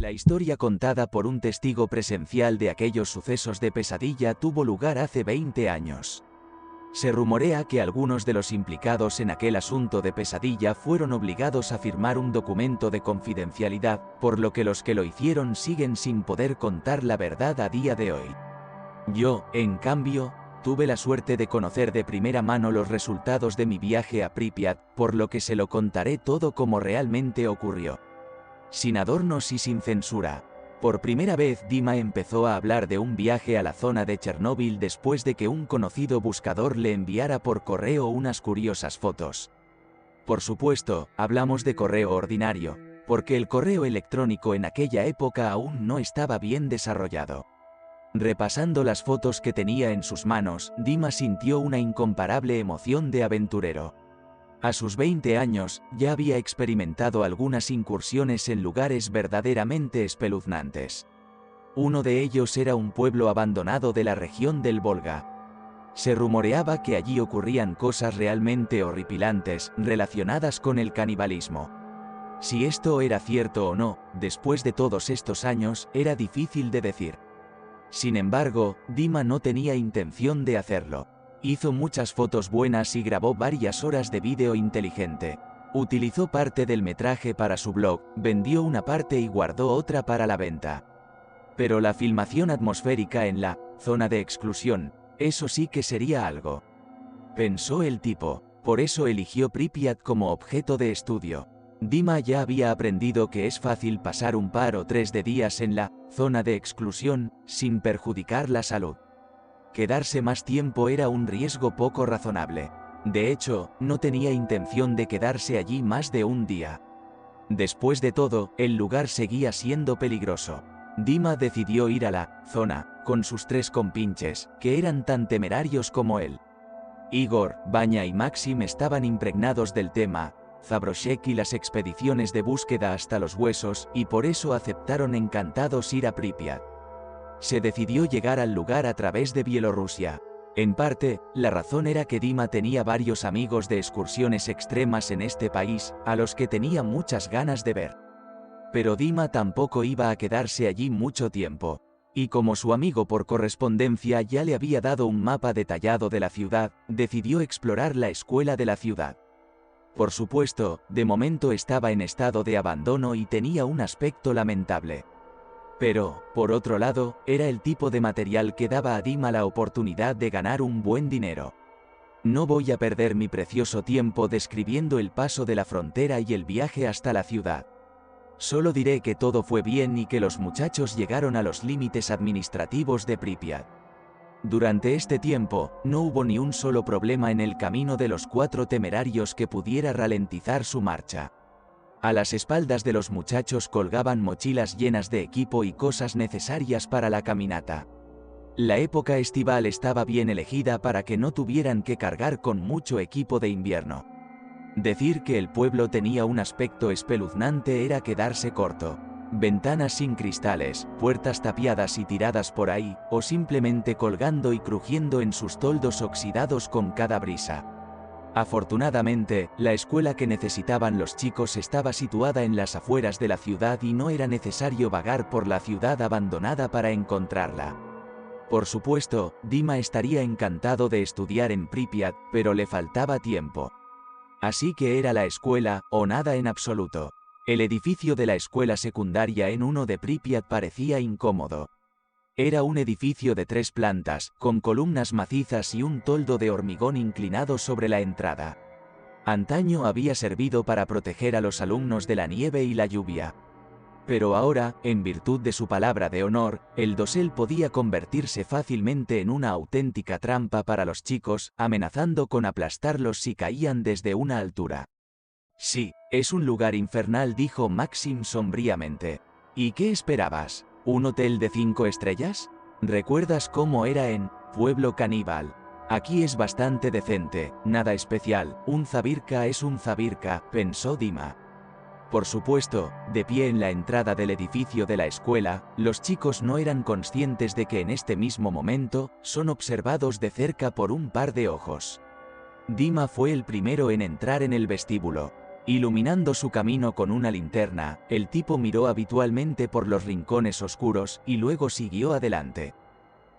La historia contada por un testigo presencial de aquellos sucesos de pesadilla tuvo lugar hace 20 años. Se rumorea que algunos de los implicados en aquel asunto de pesadilla fueron obligados a firmar un documento de confidencialidad, por lo que los que lo hicieron siguen sin poder contar la verdad a día de hoy. Yo, en cambio, tuve la suerte de conocer de primera mano los resultados de mi viaje a Pripyat, por lo que se lo contaré todo como realmente ocurrió. Sin adornos y sin censura. Por primera vez Dima empezó a hablar de un viaje a la zona de Chernóbil después de que un conocido buscador le enviara por correo unas curiosas fotos. Por supuesto, hablamos de correo ordinario, porque el correo electrónico en aquella época aún no estaba bien desarrollado. Repasando las fotos que tenía en sus manos, Dima sintió una incomparable emoción de aventurero. A sus 20 años, ya había experimentado algunas incursiones en lugares verdaderamente espeluznantes. Uno de ellos era un pueblo abandonado de la región del Volga. Se rumoreaba que allí ocurrían cosas realmente horripilantes, relacionadas con el canibalismo. Si esto era cierto o no, después de todos estos años, era difícil de decir. Sin embargo, Dima no tenía intención de hacerlo. Hizo muchas fotos buenas y grabó varias horas de vídeo inteligente. Utilizó parte del metraje para su blog, vendió una parte y guardó otra para la venta. Pero la filmación atmosférica en la zona de exclusión, eso sí que sería algo. Pensó el tipo, por eso eligió Pripyat como objeto de estudio. Dima ya había aprendido que es fácil pasar un par o 3 de días en la zona de exclusión, sin perjudicar la salud. Quedarse más tiempo era un riesgo poco razonable. De hecho, no tenía intención de quedarse allí más de un día. Después de todo, el lugar seguía siendo peligroso. Dima decidió ir a la zona, con sus 3 compinches, que eran tan temerarios como él. Igor, Vanya y Maxim estaban impregnados del tema, Zabroshek y las expediciones de búsqueda hasta los huesos, y por eso aceptaron encantados ir a Pripyat. Se decidió llegar al lugar a través de Bielorrusia. En parte, la razón era que Dima tenía varios amigos de excursiones extremas en este país, a los que tenía muchas ganas de ver. Pero Dima tampoco iba a quedarse allí mucho tiempo. Y como su amigo por correspondencia ya le había dado un mapa detallado de la ciudad, decidió explorar la escuela de la ciudad. Por supuesto, de momento estaba en estado de abandono y tenía un aspecto lamentable. Pero, por otro lado, era el tipo de material que daba a Dima la oportunidad de ganar un buen dinero. No voy a perder mi precioso tiempo describiendo el paso de la frontera y el viaje hasta la ciudad. Solo diré que todo fue bien y que los muchachos llegaron a los límites administrativos de Pripyat. Durante este tiempo, no hubo ni un solo problema en el camino de los 4 temerarios que pudiera ralentizar su marcha. A las espaldas de los muchachos colgaban mochilas llenas de equipo y cosas necesarias para la caminata. La época estival estaba bien elegida para que no tuvieran que cargar con mucho equipo de invierno. Decir que el pueblo tenía un aspecto espeluznante era quedarse corto. Ventanas sin cristales, puertas tapiadas y tiradas por ahí, o simplemente colgando y crujiendo en sus toldos oxidados con cada brisa. Afortunadamente, la escuela que necesitaban los chicos estaba situada en las afueras de la ciudad y no era necesario vagar por la ciudad abandonada para encontrarla. Por supuesto, Dima estaría encantado de estudiar en Pripyat, pero le faltaba tiempo. Así que era la escuela, o nada en absoluto. El edificio de la escuela secundaria en uno de Pripyat parecía incómodo. Era un edificio de 3 plantas, con columnas macizas y un toldo de hormigón inclinado sobre la entrada. Antaño había servido para proteger a los alumnos de la nieve y la lluvia. Pero ahora, en virtud de su palabra de honor, el dosel podía convertirse fácilmente en una auténtica trampa para los chicos, amenazando con aplastarlos si caían desde una altura. Sí, es un lugar infernal, dijo Maxim sombríamente. ¿Y qué esperabas? ¿Un hotel de 5 estrellas? ¿Recuerdas cómo era en Pueblo Caníbal? Aquí es bastante decente, nada especial, un zabirka es un zabirka, pensó Dima. Por supuesto, de pie en la entrada del edificio de la escuela, los chicos no eran conscientes de que en este mismo momento, son observados de cerca por un par de ojos. Dima fue el primero en entrar en el vestíbulo. Iluminando su camino con una linterna, el tipo miró habitualmente por los rincones oscuros y luego siguió adelante.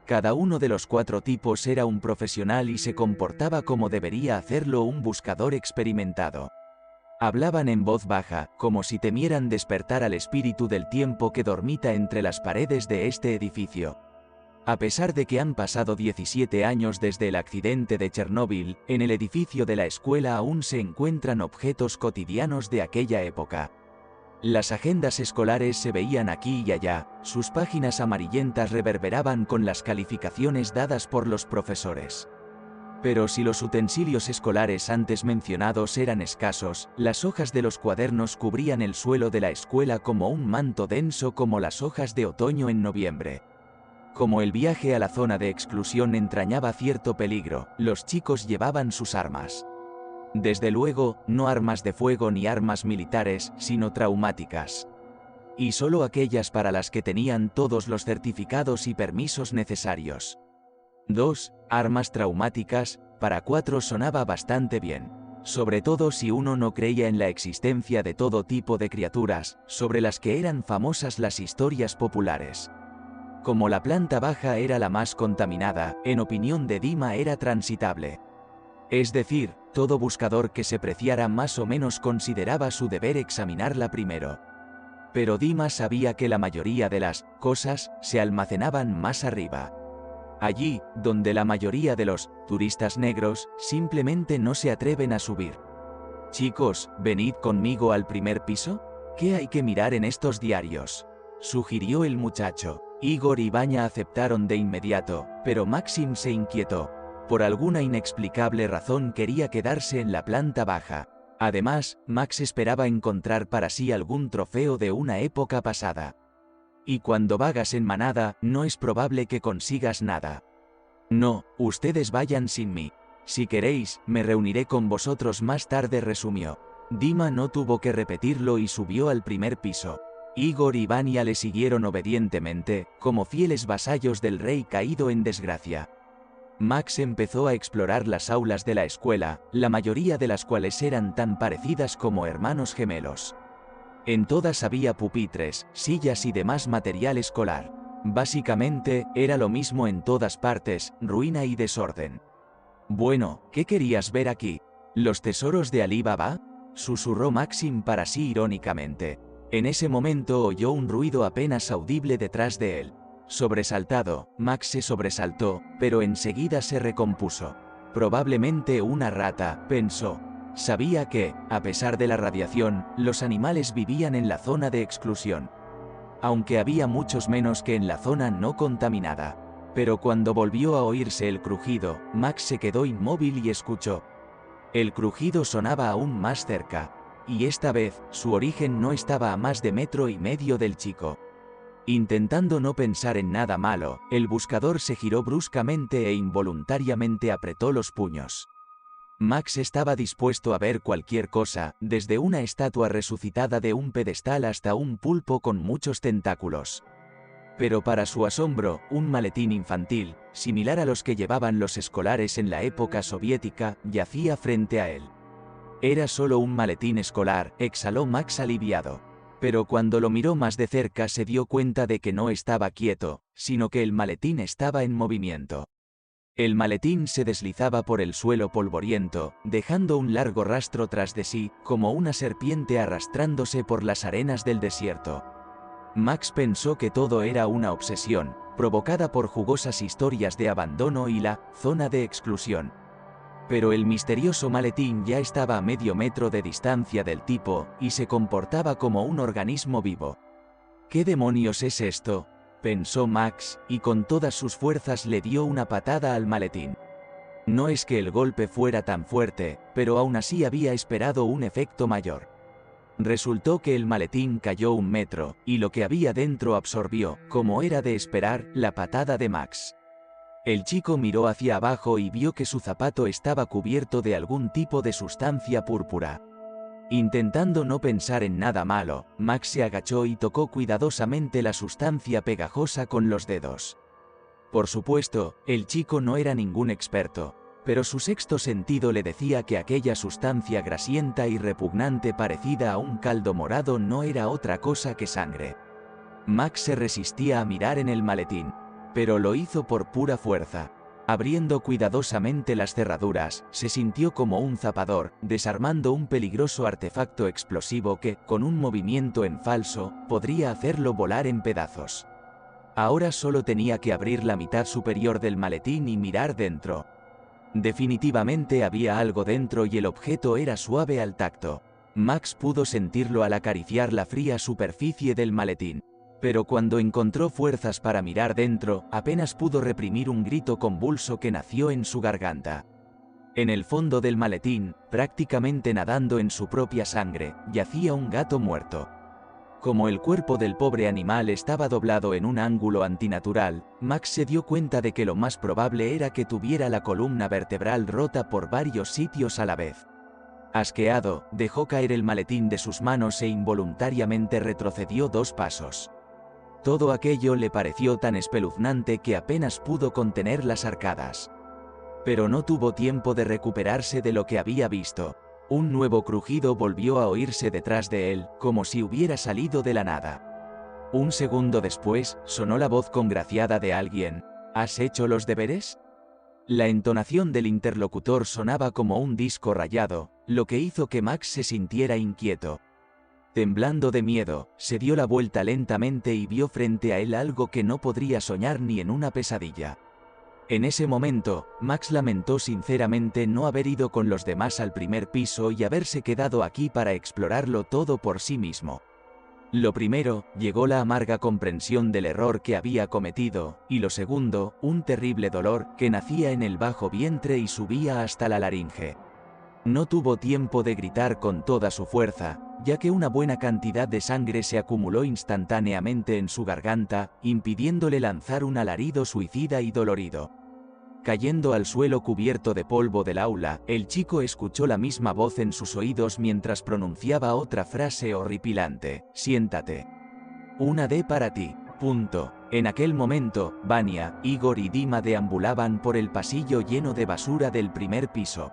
Cada uno de los 4 tipos era un profesional y se comportaba como debería hacerlo un buscador experimentado. Hablaban en voz baja, como si temieran despertar al espíritu del tiempo que dormita entre las paredes de este edificio. A pesar de que han pasado 17 años desde el accidente de Chernóbil, en el edificio de la escuela aún se encuentran objetos cotidianos de aquella época. Las agendas escolares se veían aquí y allá, sus páginas amarillentas reverberaban con las calificaciones dadas por los profesores. Pero si los utensilios escolares antes mencionados eran escasos, las hojas de los cuadernos cubrían el suelo de la escuela como un manto denso como las hojas de otoño en noviembre. Como el viaje a la zona de exclusión entrañaba cierto peligro, los chicos llevaban sus armas. Desde luego, no armas de fuego ni armas militares, sino traumáticas. Y solo aquellas para las que tenían todos los certificados y permisos necesarios. 2. Armas traumáticas, para 4 sonaba bastante bien. Sobre todo si uno no creía en la existencia de todo tipo de criaturas, sobre las que eran famosas las historias populares. Como la planta baja era la más contaminada, en opinión de Dima era transitable. Es decir, todo buscador que se preciara más o menos consideraba su deber examinarla primero. Pero Dima sabía que la mayoría de las cosas se almacenaban más arriba. Allí, donde la mayoría de los turistas negros simplemente no se atreven a subir. Chicos, venid conmigo al primer piso. ¿Qué hay que mirar en estos diarios?, sugirió el muchacho. Igor y Vanya aceptaron de inmediato, pero Maxim se inquietó. Por alguna inexplicable razón quería quedarse en la planta baja. Además, Max esperaba encontrar para sí algún trofeo de una época pasada. Y cuando vagas en manada, no es probable que consigas nada. No, ustedes vayan sin mí. Si queréis, me reuniré con vosotros más tarde, resumió. Dima no tuvo que repetirlo y subió al primer piso. Igor y Vanya le siguieron obedientemente, como fieles vasallos del rey caído en desgracia. Max empezó a explorar las aulas de la escuela, la mayoría de las cuales eran tan parecidas como hermanos gemelos. En todas había pupitres, sillas y demás material escolar. Básicamente, era lo mismo en todas partes, ruina y desorden. Bueno, ¿qué querías ver aquí? ¿Los tesoros de Ali Baba?, susurró Maxim para sí irónicamente. En ese momento oyó un ruido apenas audible detrás de él. Sobresaltado, Max se sobresaltó, pero enseguida se recompuso. Probablemente una rata, pensó. Sabía que, a pesar de la radiación, los animales vivían en la zona de exclusión. Aunque había muchos menos que en la zona no contaminada. Pero cuando volvió a oírse el crujido, Max se quedó inmóvil y escuchó. El crujido sonaba aún más cerca. Y esta vez, su origen no estaba a más de 1,5 metros del chico. Intentando no pensar en nada malo, el buscador se giró bruscamente e involuntariamente apretó los puños. Max estaba dispuesto a ver cualquier cosa, desde una estatua resucitada de un pedestal hasta un pulpo con muchos tentáculos. Pero para su asombro, un maletín infantil, similar a los que llevaban los escolares en la época soviética, yacía frente a él. Era solo un maletín escolar, exhaló Max aliviado. Pero cuando lo miró más de cerca se dio cuenta de que no estaba quieto, sino que el maletín estaba en movimiento. El maletín se deslizaba por el suelo polvoriento, dejando un largo rastro tras de sí, como una serpiente arrastrándose por las arenas del desierto. Max pensó que todo era una obsesión, provocada por jugosas historias de abandono y la zona de exclusión. Pero el misterioso maletín ya estaba a medio metro de distancia del tipo, y se comportaba como un organismo vivo. ¿Qué demonios es esto?, pensó Max, y con todas sus fuerzas le dio una patada al maletín. No es que el golpe fuera tan fuerte, pero aún así había esperado un efecto mayor. Resultó que el maletín cayó 1 metro, y lo que había dentro absorbió, como era de esperar, la patada de Max. El chico miró hacia abajo y vio que su zapato estaba cubierto de algún tipo de sustancia púrpura. Intentando no pensar en nada malo, Max se agachó y tocó cuidadosamente la sustancia pegajosa con los dedos. Por supuesto, el chico no era ningún experto, pero su sexto sentido le decía que aquella sustancia grasienta y repugnante parecida a un caldo morado no era otra cosa que sangre. Max se resistía a mirar en el maletín, pero lo hizo por pura fuerza. Abriendo cuidadosamente las cerraduras, se sintió como un zapador, desarmando un peligroso artefacto explosivo que, con un movimiento en falso, podría hacerlo volar en pedazos. Ahora solo tenía que abrir la mitad superior del maletín y mirar dentro. Definitivamente había algo dentro y el objeto era suave al tacto. Max pudo sentirlo al acariciar la fría superficie del maletín. Pero cuando encontró fuerzas para mirar dentro, apenas pudo reprimir un grito convulso que nació en su garganta. En el fondo del maletín, prácticamente nadando en su propia sangre, yacía un gato muerto. Como el cuerpo del pobre animal estaba doblado en un ángulo antinatural, Max se dio cuenta de que lo más probable era que tuviera la columna vertebral rota por varios sitios a la vez. Asqueado, dejó caer el maletín de sus manos e involuntariamente retrocedió 2 pasos. Todo aquello le pareció tan espeluznante que apenas pudo contener las arcadas. Pero no tuvo tiempo de recuperarse de lo que había visto. Un nuevo crujido volvió a oírse detrás de él, como si hubiera salido de la nada. Un segundo después, sonó la voz congraciada de alguien. ¿Has hecho los deberes? La entonación del interlocutor sonaba como un disco rayado, lo que hizo que Max se sintiera inquieto. Temblando de miedo, se dio la vuelta lentamente y vio frente a él algo que no podría soñar ni en una pesadilla. En ese momento, Max lamentó sinceramente no haber ido con los demás al primer piso y haberse quedado aquí para explorarlo todo por sí mismo. Lo primero, llegó la amarga comprensión del error que había cometido, y lo segundo, un terrible dolor que nacía en el bajo vientre y subía hasta la laringe. No tuvo tiempo de gritar con toda su fuerza, ya que una buena cantidad de sangre se acumuló instantáneamente en su garganta, impidiéndole lanzar un alarido suicida y dolorido. Cayendo al suelo cubierto de polvo del aula, el chico escuchó la misma voz en sus oídos mientras pronunciaba otra frase horripilante: «Siéntate. Una D para ti. Punto». En aquel momento, Vania, Igor y Dima deambulaban por el pasillo lleno de basura del primer piso.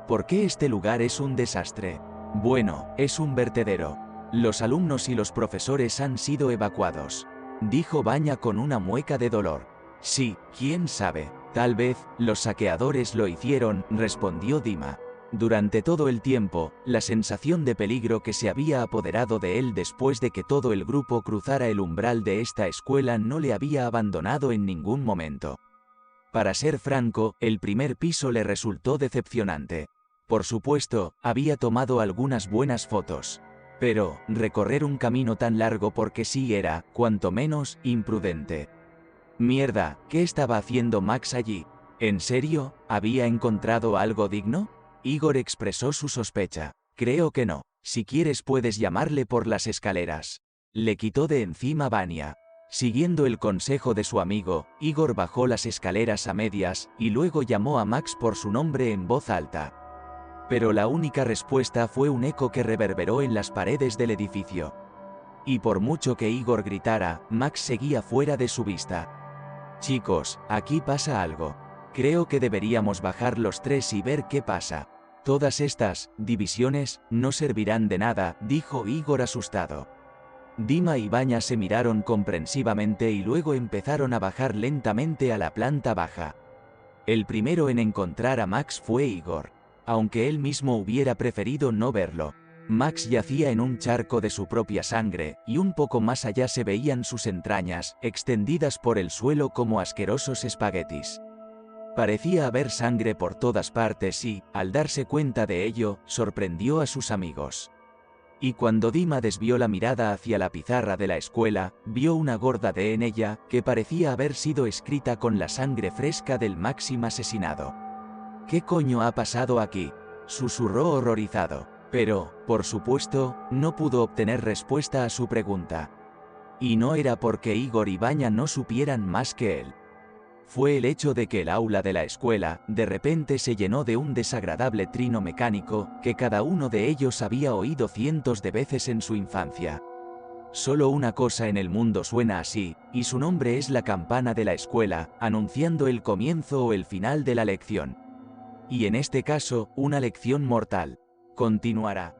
¿Por qué este lugar es un desastre? Bueno, es un vertedero. Los alumnos y los profesores han sido evacuados, dijo Vania con una mueca de dolor. Sí, quién sabe. Tal vez, los saqueadores lo hicieron, respondió Dima. Durante todo el tiempo, la sensación de peligro que se había apoderado de él después de que todo el grupo cruzara el umbral de esta escuela no le había abandonado en ningún momento. Para ser franco, el primer piso le resultó decepcionante. Por supuesto, había tomado algunas buenas fotos. Pero, recorrer un camino tan largo porque sí era, cuanto menos, imprudente. Mierda, ¿qué estaba haciendo Max allí? ¿En serio? ¿Había encontrado algo digno? Igor expresó su sospecha. Creo que no. Si quieres puedes llamarle por las escaleras. Le quitó de encima Vania. Siguiendo el consejo de su amigo, Igor bajó las escaleras a medias, y luego llamó a Max por su nombre en voz alta. Pero la única respuesta fue un eco que reverberó en las paredes del edificio. Y por mucho que Igor gritara, Max seguía fuera de su vista. Chicos, aquí pasa algo. Creo que deberíamos bajar los 3 y ver qué pasa. Todas estas divisiones no servirán de nada, dijo Igor asustado. Dima y Vania se miraron comprensivamente y luego empezaron a bajar lentamente a la planta baja. El primero en encontrar a Max fue Igor. Aunque él mismo hubiera preferido no verlo. Max yacía en un charco de su propia sangre, y un poco más allá se veían sus entrañas, extendidas por el suelo como asquerosos espaguetis. Parecía haber sangre por todas partes y, al darse cuenta de ello, sorprendió a sus amigos. Y cuando Dima desvió la mirada hacia la pizarra de la escuela, vio una gorda D en ella, que parecía haber sido escrita con la sangre fresca del máximo asesinado. ¿Qué coño ha pasado aquí?, susurró horrorizado. Pero, por supuesto, no pudo obtener respuesta a su pregunta. Y no era porque Igor y Vania no supieran más que él. Fue el hecho de que el aula de la escuela, de repente se llenó de un desagradable trino mecánico, que cada uno de ellos había oído cientos de veces en su infancia. Solo una cosa en el mundo suena así, y su nombre es la campana de la escuela, anunciando el comienzo o el final de la lección. Y en este caso, una lección mortal. Continuará.